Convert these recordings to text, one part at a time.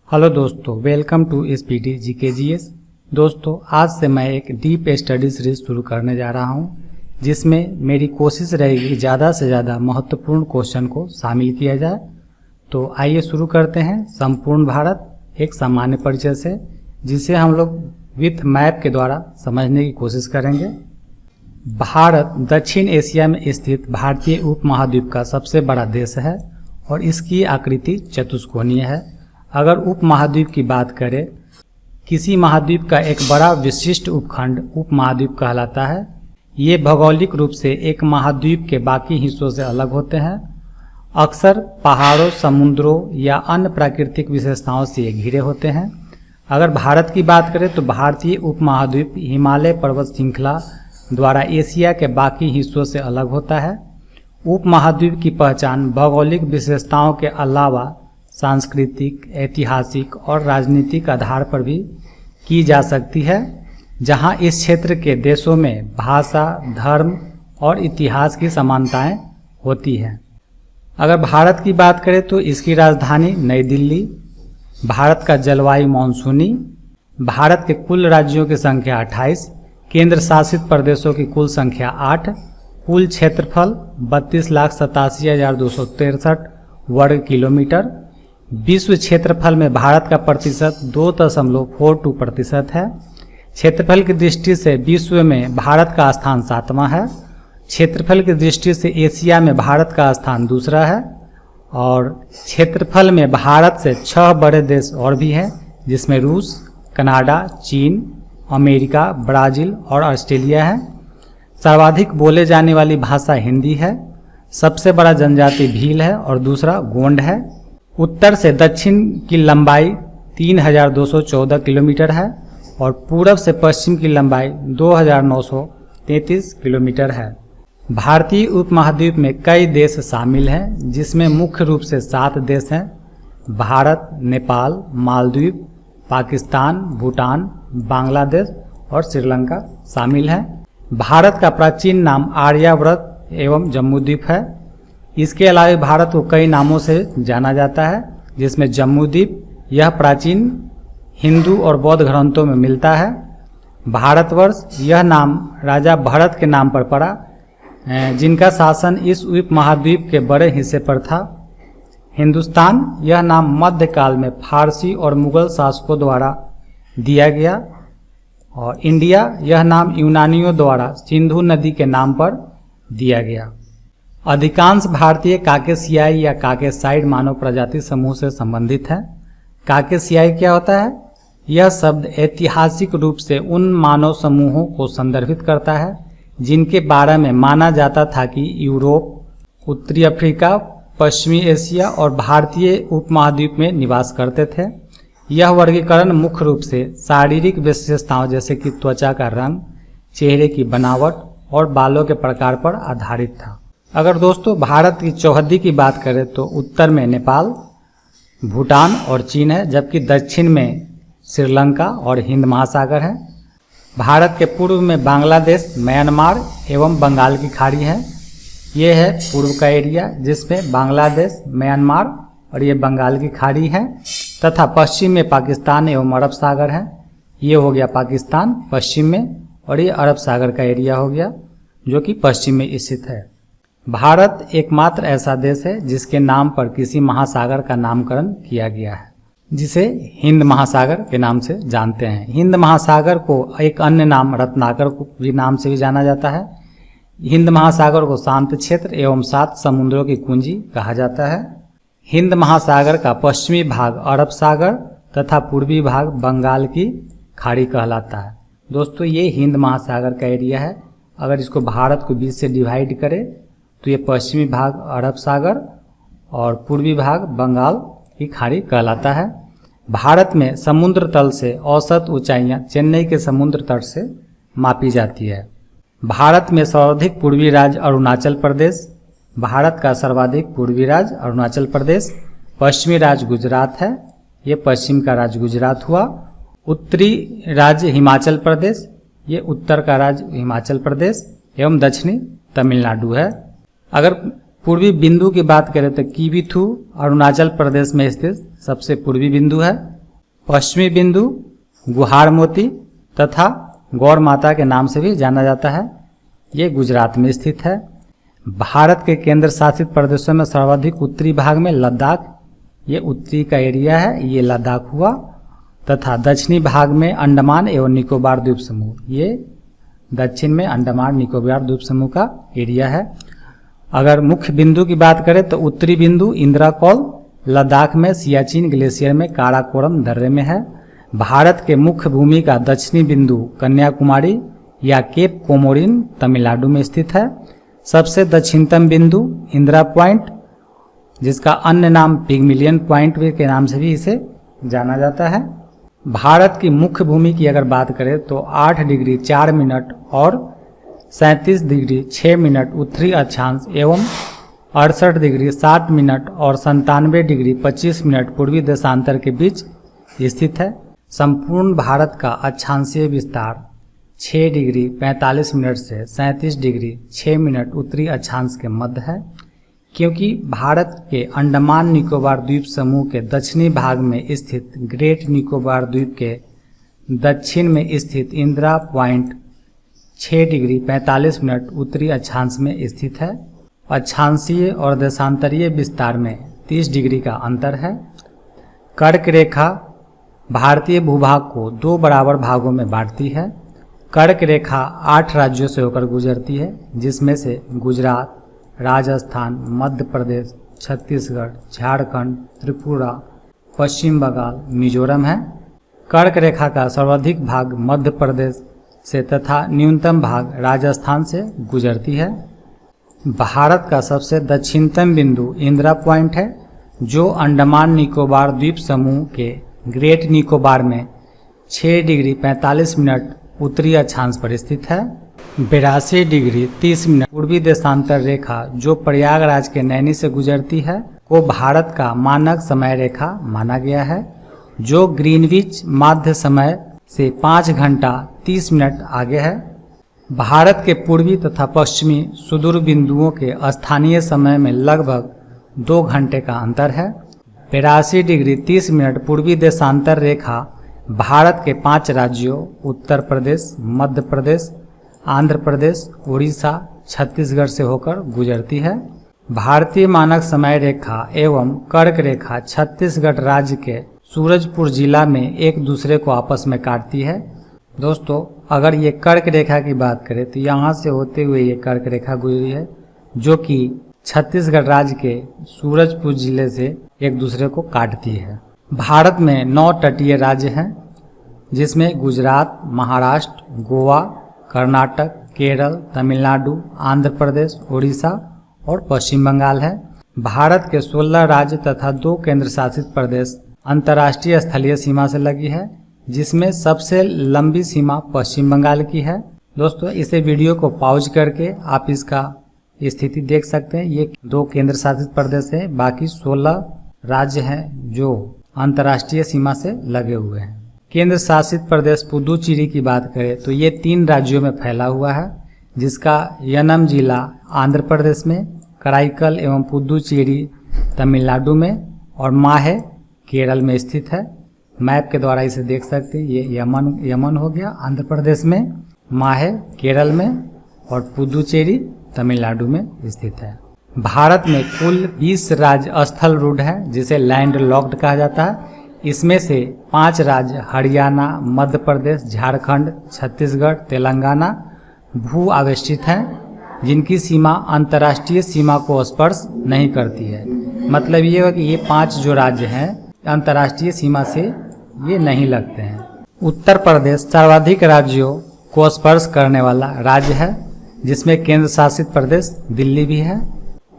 Hello दोस्तों, welcome to SPT GKGS. दोस्तों, आज से मैं एक डीप स्टडी सीरीज शुरू करने जा रहा हूं, जिसमें मेरी कोशिश रहेगी ज़्यादा से ज़्यादा महत्वपूर्ण क्वेश्चन को शामिल किया जाए। तो आइए शुरू करते हैं। संपूर्ण भारत एक सामान्य परिचय से, जिसे हम लोग विथ मैप के द्वारा समझने की कोशिश करेंगे। भारत दक्षिण एशिया में स्थित भारतीय उपमहाद्वीप का सबसे बड़ा देश है और इसकी आकृति चतुष्कोणीय है। अगर उपमहाद्वीप की बात करें, किसी महाद्वीप का एक बड़ा विशिष्ट उपखंड उपमहाद्वीप कहलाता है। ये भौगोलिक रूप से एक महाद्वीप के बाकी हिस्सों से अलग होते हैं। अक्सर पहाड़ों, समुद्रों या अन्य प्राकृतिक विशेषताओं से ये घिरे होते हैं। अगर भारत की बात करें तो भारतीय उपमहाद्वीप हिमालय पर्वत श्रृंखला द्वारा एशिया के बाकी हिस्सों से अलग होता है। उपमहाद्वीप की पहचान भौगोलिक विशेषताओं के अलावा सांस्कृतिक, ऐतिहासिक और राजनीतिक आधार पर भी की जा सकती है, जहां इस क्षेत्र के देशों में भाषा, धर्म और इतिहास की समानताएं होती हैं। अगर भारत की बात करें तो इसकी राजधानी नई दिल्ली। भारत का जलवायु मानसूनी। भारत के कुल राज्यों की संख्या 28, केंद्र शासित प्रदेशों की कुल संख्या 8, कुल क्षेत्रफल 32,87,263 वर्ग किलोमीटर। विश्व क्षेत्रफल में भारत का प्रतिशत 2.42% है। क्षेत्रफल की दृष्टि से विश्व में भारत का स्थान 7वां है। क्षेत्रफल की दृष्टि से एशिया में भारत का स्थान दूसरा है। और क्षेत्रफल में भारत से 6 बड़े देश और भी हैं, जिसमें रूस, कनाडा, चीन, अमेरिका, ब्राज़ील और ऑस्ट्रेलिया है। सर्वाधिक बोले जाने वाली भाषा हिंदी है। सबसे बड़ा जनजाति भील है और दूसरा गोंड है। उत्तर से दक्षिण की लंबाई 3,214 किलोमीटर है और पूरब से पश्चिम की लंबाई 2,933 किलोमीटर है। भारतीय उपमहाद्वीप में कई देश शामिल हैं, जिसमें मुख्य रूप से 7 देश हैं। भारत, नेपाल, मालदीव, पाकिस्तान, भूटान, बांग्लादेश और श्रीलंका शामिल हैं। भारत का प्राचीन नाम आर्यावर्त एवं जम्बूद्वीप है। इसके अलावा भारत को कई नामों से जाना जाता है, जिसमें जम्बूद्वीप यह प्राचीन हिंदू और बौद्ध ग्रंथों में मिलता है। भारतवर्ष यह नाम राजा भरत के नाम पर पड़ा, जिनका शासन इस उपमहाद्वीप के बड़े हिस्से पर था। हिंदुस्तान यह नाम मध्यकाल में फारसी और मुगल शासकों द्वारा दिया गया। और इंडिया यह नाम यूनानियों द्वारा सिंधु नदी के नाम पर दिया गया। अधिकांश भारतीय काकेशियाई या काकेसाइड मानव प्रजाति समूह से संबंधित है। काकेशियाई क्या होता है? यह शब्द ऐतिहासिक रूप से उन मानव समूहों को संदर्भित करता है जिनके बारे में माना जाता था कि यूरोप, उत्तरी अफ्रीका, पश्चिमी एशिया और भारतीय उपमहाद्वीप में निवास करते थे। यह वर्गीकरण मुख्य रूप से शारीरिक विशेषताओं जैसे कि त्वचा का रंग, चेहरे की बनावट और बालों के प्रकार पर आधारित था। अगर दोस्तों भारत की चौहद्दी की बात करें तो उत्तर में नेपाल, भूटान और चीन है, जबकि दक्षिण में श्रीलंका और हिंद महासागर है। भारत के पूर्व में बांग्लादेश, म्यांमार एवं बंगाल की खाड़ी है। ये है पूर्व का एरिया, जिसमें बांग्लादेश, म्यांमार और ये बंगाल की खाड़ी है। तथा पश्चिम में पाकिस्तान एवं अरब सागर है। ये हो गया पाकिस्तान पश्चिम में, और ये अरब सागर का एरिया हो गया जो कि पश्चिम में स्थित है। भारत एकमात्र ऐसा देश है जिसके नाम पर किसी महासागर का नामकरण किया गया है, जिसे हिंद महासागर के नाम से जानते हैं। हिंद महासागर को एक अन्य नाम रत्नाकर भी नाम से भी जाना जाता है। हिंद महासागर को शांत क्षेत्र एवं 7 समुद्रों की कुंजी कहा जाता है। हिंद महासागर का पश्चिमी भाग अरब सागर तथा पूर्वी भाग बंगाल की खाड़ी कहलाता है। दोस्तों, ये हिंद महासागर का एरिया है। अगर इसको भारत को 20 से डिवाइड करें तो ये पश्चिमी भाग अरब सागर और पूर्वी भाग बंगाल की खाड़ी कहलाता है। भारत में समुद्र तल से औसत ऊंचाइयां चेन्नई के समुद्र तट से मापी जाती है। भारत में सर्वाधिक पूर्वी राज्य अरुणाचल प्रदेश। भारत का सर्वाधिक पूर्वी राज्य अरुणाचल प्रदेश। पश्चिमी राज्य गुजरात है, ये पश्चिम का राज्य गुजरात हुआ। उत्तरी राज्य हिमाचल प्रदेश, ये उत्तर का राज्य हिमाचल प्रदेश एवं दक्षिणी तमिलनाडु है। अगर पूर्वी बिंदु की बात करें तो कीवीथू अरुणाचल प्रदेश में स्थित सबसे पूर्वी बिंदु है। पश्चिमी बिंदु, गुहार मोती तथा गौर माता के नाम से भी जाना जाता है। ये गुजरात में स्थित है। भारत के केंद्र शासित प्रदेशों में सर्वाधिक उत्तरी भाग में लद्दाख, ये उत्तरी का एरिया है, ये लद्दाख हुआ, तथा दक्षिणी भाग में अंडमान एवं निकोबार द्वीप समूह, ये दक्षिण में अंडमान निकोबार द्वीप समूह का एरिया है। अगर मुख्य बिंदु की बात करें तो उत्तरी बिंदु इंदिराकौल लद्दाख में सियाचिन ग्लेशियर में काराकोरम दर्रे में है। भारत के मुख्य भूमि का दक्षिणी बिंदु कन्याकुमारी या केप कोमोरिन तमिलनाडु में स्थित है। सबसे दक्षिणतम बिंदु इंदिरा पॉइंट, जिसका अन्य नाम पिगमिलियन पॉइंट के नाम से भी इसे जाना जाता है। भारत की मुख्य भूमि की अगर बात करें तो 8 डिग्री 4 मिनट और 37 डिग्री 6 मिनट उत्तरी अक्षांश एवं 68 डिग्री 7 मिनट और 97 डिग्री 25 मिनट पूर्वी देशांतर के बीच स्थित है। संपूर्ण भारत का अक्षांशीय विस्तार 6 डिग्री 45 मिनट से 37 डिग्री 6 मिनट उत्तरी अक्षांश के मध्य है। क्योंकि भारत के अंडमान निकोबार द्वीप समूह के दक्षिणी भाग में स्थित ग्रेट निकोबार द्वीप के दक्षिण में स्थित इंदिरा पॉइंट 6 डिग्री 45 मिनट उत्तरी अक्षांश में स्थित है। अक्षांशीय और देशांतरीय विस्तार में 30 डिग्री का अंतर है। कर्क रेखा भारतीय भूभाग को 2 बराबर भागों में बांटती है। कर्क रेखा 8 राज्यों से होकर गुजरती है, जिसमें से गुजरात, राजस्थान, मध्य प्रदेश, छत्तीसगढ़, झारखंड, त्रिपुरा, पश्चिम बंगाल, मिजोरम है। कर्क रेखा का सर्वाधिक भाग मध्य प्रदेश से तथा न्यूनतम भाग राजस्थान से गुजरती है। भारत का सबसे दक्षिणतम बिंदु इंदिरा पॉइंट है, जो अंडमान निकोबार द्वीप समूह के ग्रेट निकोबार में 6 डिग्री 45 मिनट उत्तरी अक्षांश पर स्थित है। 82 डिग्री 30 मिनट पूर्वी देशांतर रेखा जो प्रयागराज के नैनी से गुजरती है को भारत का मानक समय रेखा माना गया है, जो ग्रीनविच माध्य समय से 5 घंटा 30 मिनट आगे है। भारत के पूर्वी तथा पश्चिमी सुदूर बिंदुओं के स्थानीय समय में लगभग 2 घंटे का अंतर है। 82 डिग्री 30 मिनट पूर्वी देशांतर रेखा भारत के 5 राज्यों उत्तर प्रदेश, मध्य प्रदेश, आंध्र प्रदेश, उड़ीसा, छत्तीसगढ़ से होकर गुजरती है। भारतीय मानक समय रेखा एवं कर्क रेखा छत्तीसगढ़ राज्य के सूरजपुर जिला में एक दूसरे को आपस में काटती है। दोस्तों, अगर ये कर्क रेखा की बात करें तो यहाँ से होते हुए ये कर्क रेखा गुजरी है, जो कि छत्तीसगढ़ राज्य के सूरजपुर जिले से एक दूसरे को काटती है। भारत में 9 तटीय राज्य हैं, जिसमें गुजरात, महाराष्ट्र, गोवा, कर्नाटक, केरल, तमिलनाडु, आंध्र प्रदेश, उड़ीसा और पश्चिम बंगाल है। भारत के 16 राज्य तथा 2 केंद्र शासित प्रदेश अंतर्राष्ट्रीय स्थलीय सीमा से लगी है, जिसमें सबसे लंबी सीमा पश्चिम बंगाल की है। दोस्तों, इसे वीडियो को पॉज करके आप इसका स्थिति देख सकते हैं। ये 2 केंद्र शासित प्रदेश है, बाकी 16 राज्य हैं जो अंतर्राष्ट्रीय सीमा से लगे हुए हैं। केंद्र शासित प्रदेश पुदुचेरी की बात करें तो ये 3 राज्यों में फैला हुआ है, जिसका यनम जिला आंध्र प्रदेश में, कराईकल एवं पुदुचेरी तमिलनाडु में और माहे केरल में स्थित है। मैप के द्वारा इसे देख सकते हैं। ये यमन हो गया आंध्र प्रदेश में, माहे केरल में और पुदुचेरी तमिलनाडु में स्थित है। भारत में कुल 20 राज्य स्थल रूढ़ है, जिसे लैंड लॉक्ड कहा जाता है। इसमें से 5 राज्य हरियाणा, मध्य प्रदेश, झारखंड, छत्तीसगढ़, तेलंगाना भू आवेष्टित हैं, जिनकी सीमा अंतर्राष्ट्रीय सीमा को स्पर्श नहीं करती है। मतलब ये है कि ये 5 जो राज्य हैं अंतर्राष्ट्रीय सीमा से ये नहीं लगते हैं। उत्तर प्रदेश सर्वाधिक राज्यों को स्पर्श करने वाला राज्य है, जिसमें केंद्र शासित प्रदेश दिल्ली भी है।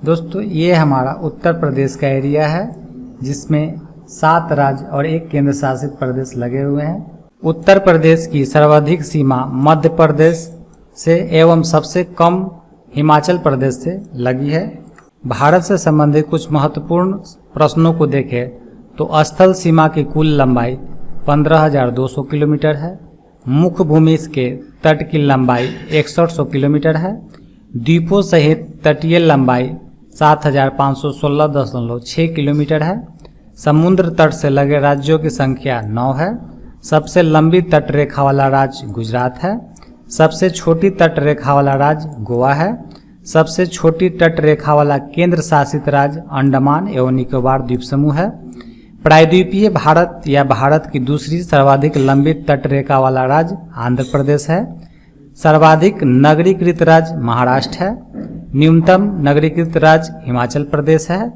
दोस्तों, ये हमारा उत्तर प्रदेश का एरिया है, जिसमें 7 राज्य और 1 केंद्र शासित प्रदेश लगे हुए हैं। उत्तर प्रदेश की सर्वाधिक सीमा मध्य प्रदेश से एवं सबसे कम हिमाचल प्रदेश से लगी है। भारत से संबंधित कुछ महत्वपूर्ण प्रश्नों को देखें तो स्थल सीमा की कुल लंबाई 15,200 किलोमीटर है। मुख्य भूमि के तट की लंबाई 6100 किलोमीटर है। द्वीपों सहित तटीय लंबाई 7,516.6 किलोमीटर है। समुद्र तट से लगे राज्यों की संख्या 9 है। सबसे लंबी तट रेखा वाला राज्य गुजरात है। सबसे छोटी तट रेखा वाला राज्य गोवा है। सबसे छोटी तट रेखा वाला केंद्र शासित राज्य अंडमान एवं निकोबार द्वीप समूह है। प्रायद्वीपीय भारत या भारत की दूसरी सर्वाधिक लंबी तट रेखा वाला राज्य आंध्र प्रदेश है। सर्वाधिक नगरीकृत राज्य महाराष्ट्र है। न्यूनतम नगरीकृत राज्य हिमाचल प्रदेश है।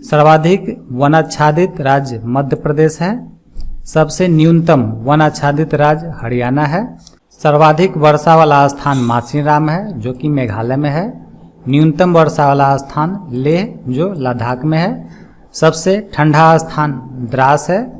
सर्वाधिक वनाच्छादित राज्य मध्य प्रदेश है। सबसे न्यूनतम वनाच्छादित राज्य हरियाणा है। सर्वाधिक वर्षा वाला स्थान मासिनराम है जो कि मेघालय में है। न्यूनतम वर्षा वाला स्थान लेह जो लद्दाख में है। सबसे ठंडा स्थान द्रास है,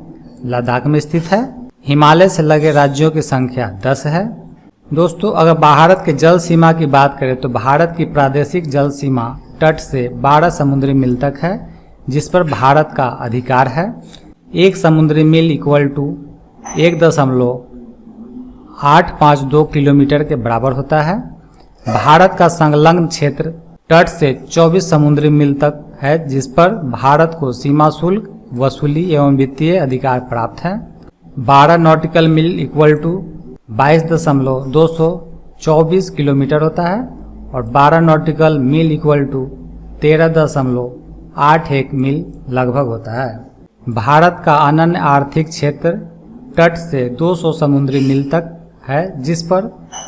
लद्दाख में स्थित है। हिमालय से लगे राज्यों की संख्या 10 है। दोस्तों, अगर भारत के जल सीमा की बात करें तो भारत की प्रादेशिक जल सीमा तट से 12 समुद्री मील तक है, जिस पर भारत का अधिकार है। 1 समुद्री मील इक्वल टू 1.852 किलोमीटर के बराबर होता है। भारत का संलग्न क्षेत्र तट से 24 समुद्री मील तक है, जिस पर भारत को सीमा शुल्क वसूली एवं वित्तीय अधिकार प्राप्त है। 12 nautical mile equal to 22.224 kilometre होता है और 12 nautical mile equal to 13.81 mile लगभग होता है। भारत का अनन्य आर्थिक क्षेत्र तट से 200 समुद्री मील तक है, जिस पर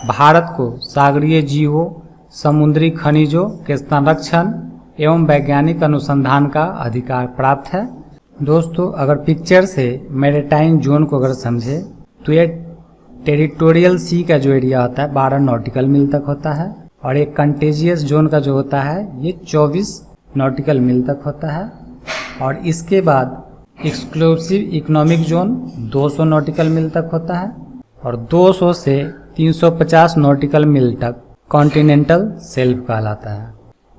भारत को सागरीय जीवों, समुद्री खनिजों के संरक्षण एवं वैज्ञानिक अनुसंधान का अधिकार प्राप्त है। दोस्तों, अगर पिक्चर से मैरीटाइम जोन को अगर समझे तो ये टेरिटोरियल सी का जो एरिया होता है 12 नॉटिकल मील तक होता है और एक कंटेजियस जोन का जो होता है ये 24 नॉटिकल मील तक होता है और इसके बाद एक्सक्लूसिव इकोनॉमिक जोन 200 नॉटिकल मील तक होता है और 200 से 350 नॉटिकल मील तक कॉन्टिनेंटल शेल्फ कहलाता है।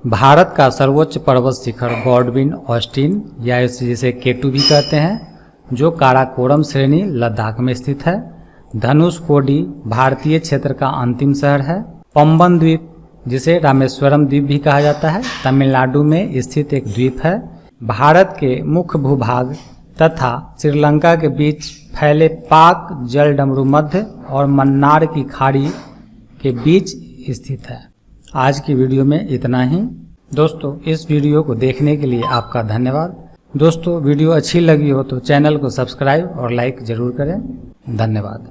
भारत का सर्वोच्च पर्वत शिखर गॉडविन ऑस्टिन या जिसे केटू भी कहते हैं, जो काराकोरम श्रेणी लद्दाख में स्थित है। धनुषकोडी भारतीय क्षेत्र का अंतिम शहर है। पंबन द्वीप, जिसे रामेश्वरम द्वीप भी कहा जाता है, तमिलनाडु में स्थित एक द्वीप है। भारत के मुख्य भूभाग तथा श्रीलंका के बीच फैले पाक जलडमरू मध्य और मन्नार की खाड़ी के बीच स्थित है। आज की वीडियो में इतना ही। दोस्तों, इस वीडियो को देखने के लिए आपका धन्यवाद। दोस्तों, वीडियो अच्छी लगी हो तो चैनल को सब्सक्राइब और लाइक जरूर करें। धन्यवाद।